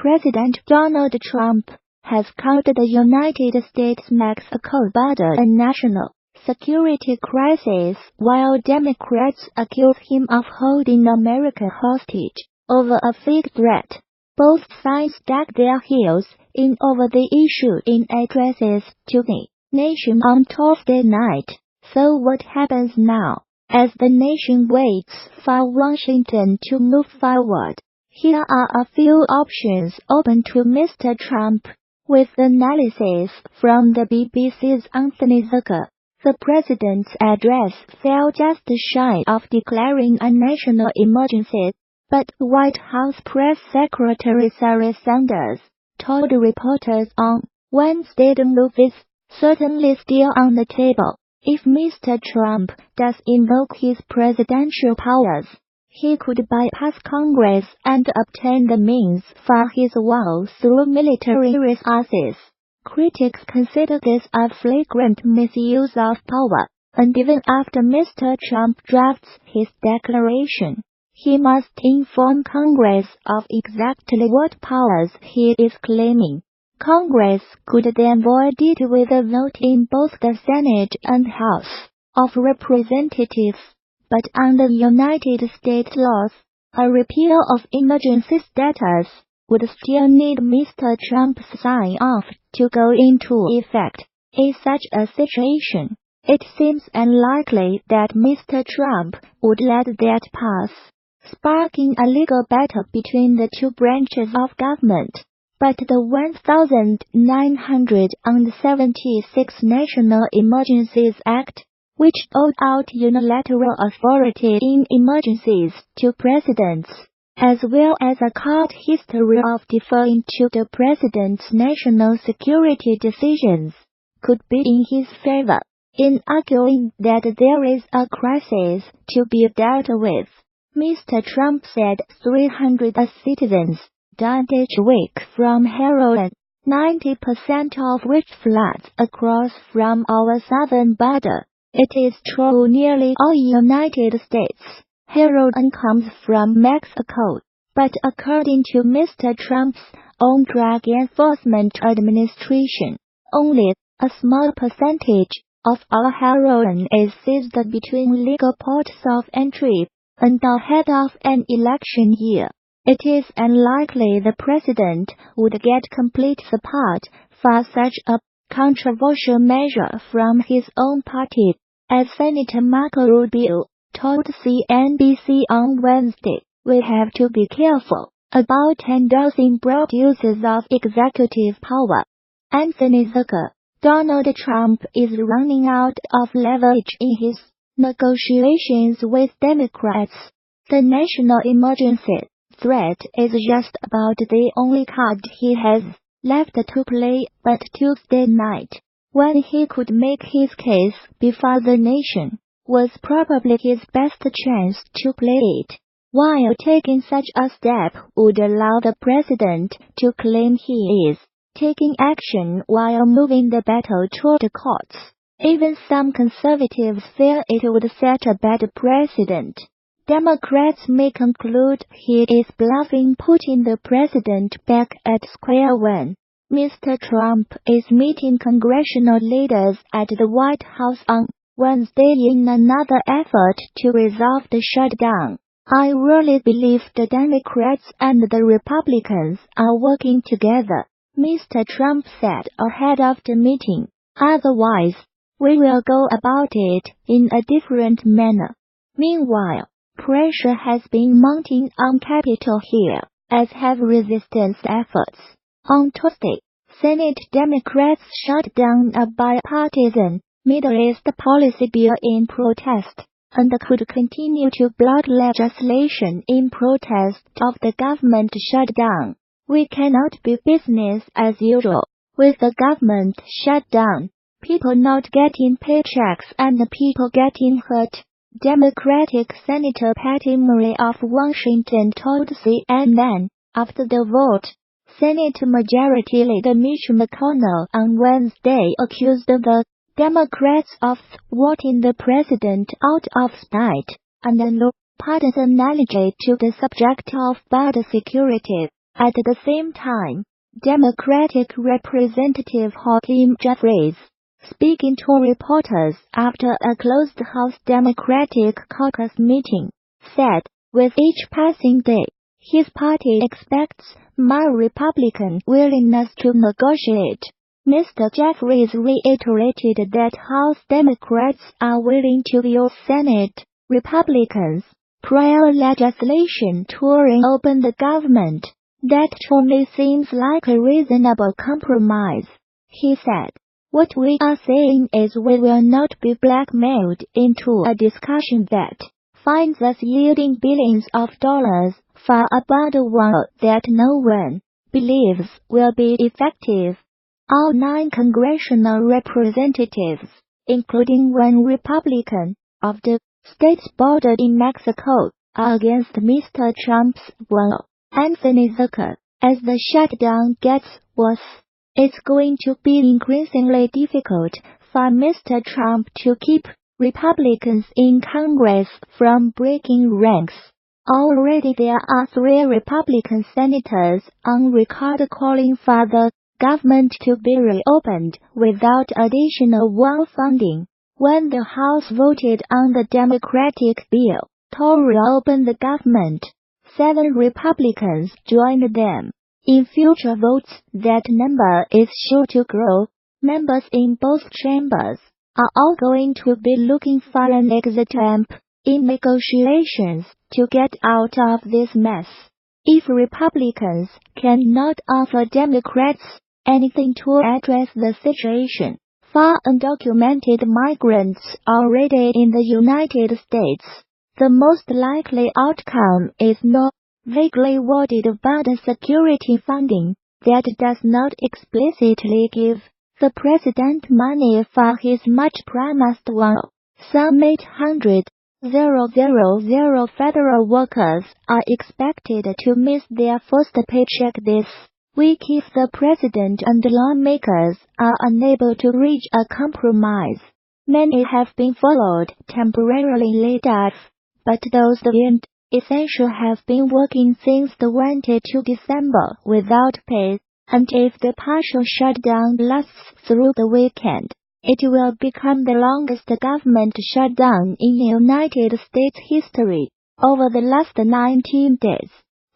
President Donald Trump has called the United States-Mexico border a national security crisis, while Democrats accuse him of holding America hostage over a fake threat. Both sides dug their heels in over the issue in addresses to the nation on Tuesday night. So what happens now, as the nation waits for Washington to move forward? Here are a few options open to Mr. Trump, with analysis from the BBC's Anthony Zucker. The president's address fell just shy of declaring a national emergency, but White House Press Secretary Sarah Sanders told reporters on Wednesday the move is certainly still on the table. If Mr. Trump does invoke his presidential powers, he could bypass Congress and obtain the means for his wall through military resources. Critics consider this a flagrant misuse of power, and even after Mr. Trump drafts his declaration, he must inform Congress of exactly what powers he is claiming. Congress could then void it with a vote in both the Senate and House of Representatives, but under United States laws, a repeal of emergency status would still need Mr. Trump's sign-off to go into effect. In such a situation, it seems unlikely that Mr. Trump would let that pass, sparking a legal battle between the two branches of government. But the 1976 National Emergencies Act, which doled out unilateral authority in emergencies to presidents, as well as a court history of deferring to the president's national security decisions, could be in his favor. In arguing that there is a crisis to be dealt with, Mr. Trump said 300 citizens died each week from heroin, 90% of which floods across from our southern border. It is true nearly all United States heroin comes from Mexico, but according to Mr. Trump's own Drug Enforcement Administration, only a small percentage of all heroin is seized between legal ports of entry and ahead of an election year. It is unlikely the president would get complete support for such a controversial measure from his own party, as Senator Marco Rubio told CNBC on Wednesday. We have to be careful about endorsing broad uses of executive power. Anthony Zucker. Donald Trump is running out of leverage in his negotiations with Democrats. The national emergency threat is just about the only card he has left to play, but Tuesday night, when he could make his case before the nation, was probably his best chance to play it. While taking such a step would allow the president to claim he is taking action while moving the battle toward the courts, even some conservatives fear it would set a bad precedent. Democrats may conclude he is bluffing, putting the president back at square one. Mr. Trump is meeting congressional leaders at the White House on Wednesday in another effort to resolve the shutdown. I really believe the Democrats and the Republicans are working together, Mr. Trump said ahead of the meeting. Otherwise, we will go about it in a different manner. Meanwhile, pressure has been mounting on Capitol Hill, as have resistance efforts. On Tuesday, Senate Democrats shut down a bipartisan Middle East policy bill in protest, and could continue to block legislation in protest of the government shutdown. We cannot be business as usual with the government shutdown. People not getting paychecks and people getting hurt, Democratic Senator Patty Murray of Washington told CNN after the vote. Senate Majority Leader Mitch McConnell on Wednesday accused the Democrats of thwarting the president out of spite and no partisan analogy to the subject of border security. At the same time, Democratic Representative Hakeem Jeffries, speaking to reporters after a closed-house Democratic caucus meeting, said, with each passing day, his party expects more Republican willingness to negotiate. Mr. Jeffries reiterated that House Democrats are willing to use Senate Republicans' prior legislation to reopen the government. That to me seems like a reasonable compromise, he said. What we are saying is we will not be blackmailed into a discussion that finds us yielding billions of dollars far above the one that no one believes will be effective. All 9 congressional representatives, including 1 Republican, of the states bordered in Mexico, are against Mr. Trump's will. Anthony Zucker, as the shutdown gets worse, it's going to be increasingly difficult for Mr. Trump to keep Republicans in Congress from breaking ranks. Already there are 3 Republican senators on record calling for the government to be reopened without additional war funding. When the House voted on the Democratic bill to reopen the government, 7 Republicans joined them. In future votes, that number is sure to grow. Members in both chambers are all going to be looking for an exit ramp in negotiations to get out of this mess. If Republicans cannot offer Democrats anything to address the situation for undocumented migrants already in the United States, the most likely outcome is no vaguely worded border security funding that does not explicitly give the president money for his much-promised wall. Some 800,000 federal workers are expected to miss their first paycheck this week if the president and lawmakers are unable to reach a compromise. Many have been furloughed, temporarily laid off, but those deemed essential have been working since the 22 December without pay, and if the partial shutdown lasts through the weekend, it will become the longest government shutdown in United States history. Over the last 19 days,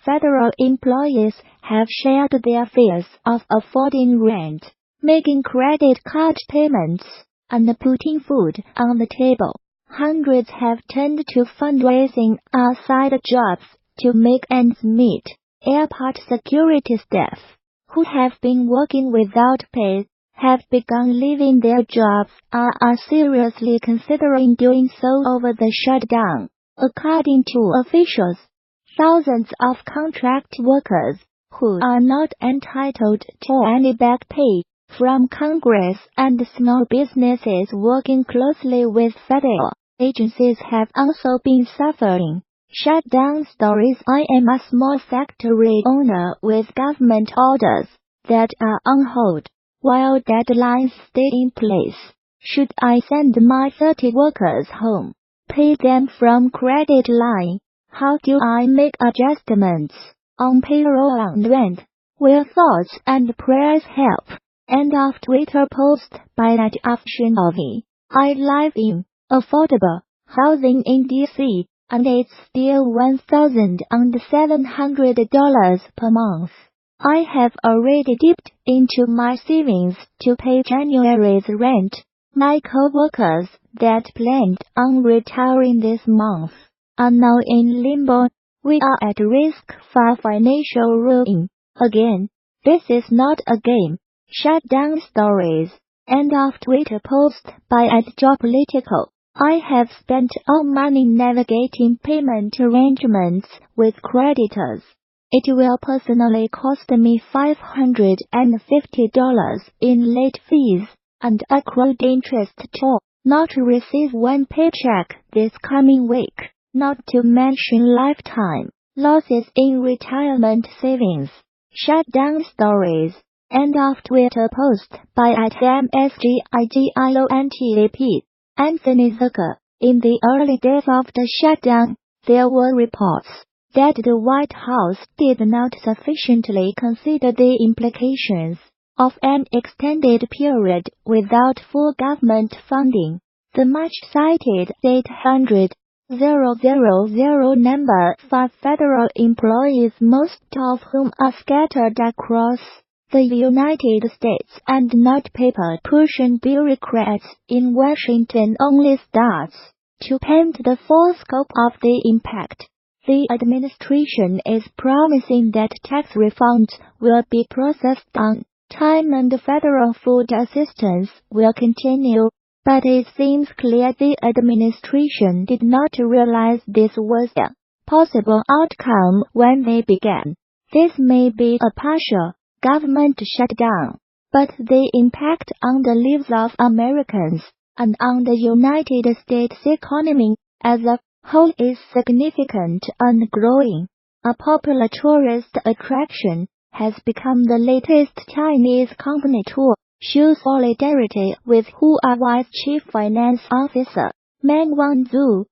federal employees have shared their fears of affording rent, making credit card payments, and putting food on the table. Hundreds have turned to fundraising or side jobs to make ends meet. Airport security staff, who have been working without pay, have begun leaving their jobs or are seriously considering doing so over the shutdown. According to officials, thousands of contract workers who are not entitled to any back pay from Congress and small businesses working closely with federal agencies have also been suffering shutdown stories. I am a small factory owner with government orders that are on hold, while deadlines stay in place. Should I send my 30 workers home, pay them from credit line? How do I make adjustments on payroll and rent? Will thoughts and prayers help? End of Twitter post by that option of me. I live in affordable housing in DC, and it's still $1,700 per month. I have already dipped into my savings to pay January's rent. My co-workers that planned on retiring this month are now in limbo. We are at risk for financial ruin. Again, this is not a game. Shutdown stories. End of Twitter post by @JoePolitical. I have spent all money navigating payment arrangements with creditors. It will personally cost me $550 in late fees and accrued interest to not receive one paycheck this coming week, not to mention lifetime losses in retirement savings. Shutdown stories. End of Twitter post by @MSGIGIONTAP. Anthony Zucker. In the early days of the shutdown, there were reports that the White House did not sufficiently consider the implications of an extended period without full government funding. The much-cited 800,000 number 5 federal employees, most of whom are scattered across the United States and not paper-pushing bureaucrats in Washington, only starts to paint the full scope of the impact. The administration is promising that tax refunds will be processed on time and federal food assistance will continue, but it seems clear the administration did not realize this was a possible outcome when they began. This may be a partial government shutdown, but the impact on the lives of Americans and on the United States economy as a whole is significant and growing. A popular tourist attraction has become the latest Chinese company to show solidarity with Huawei's chief finance officer, Meng Wanzhou,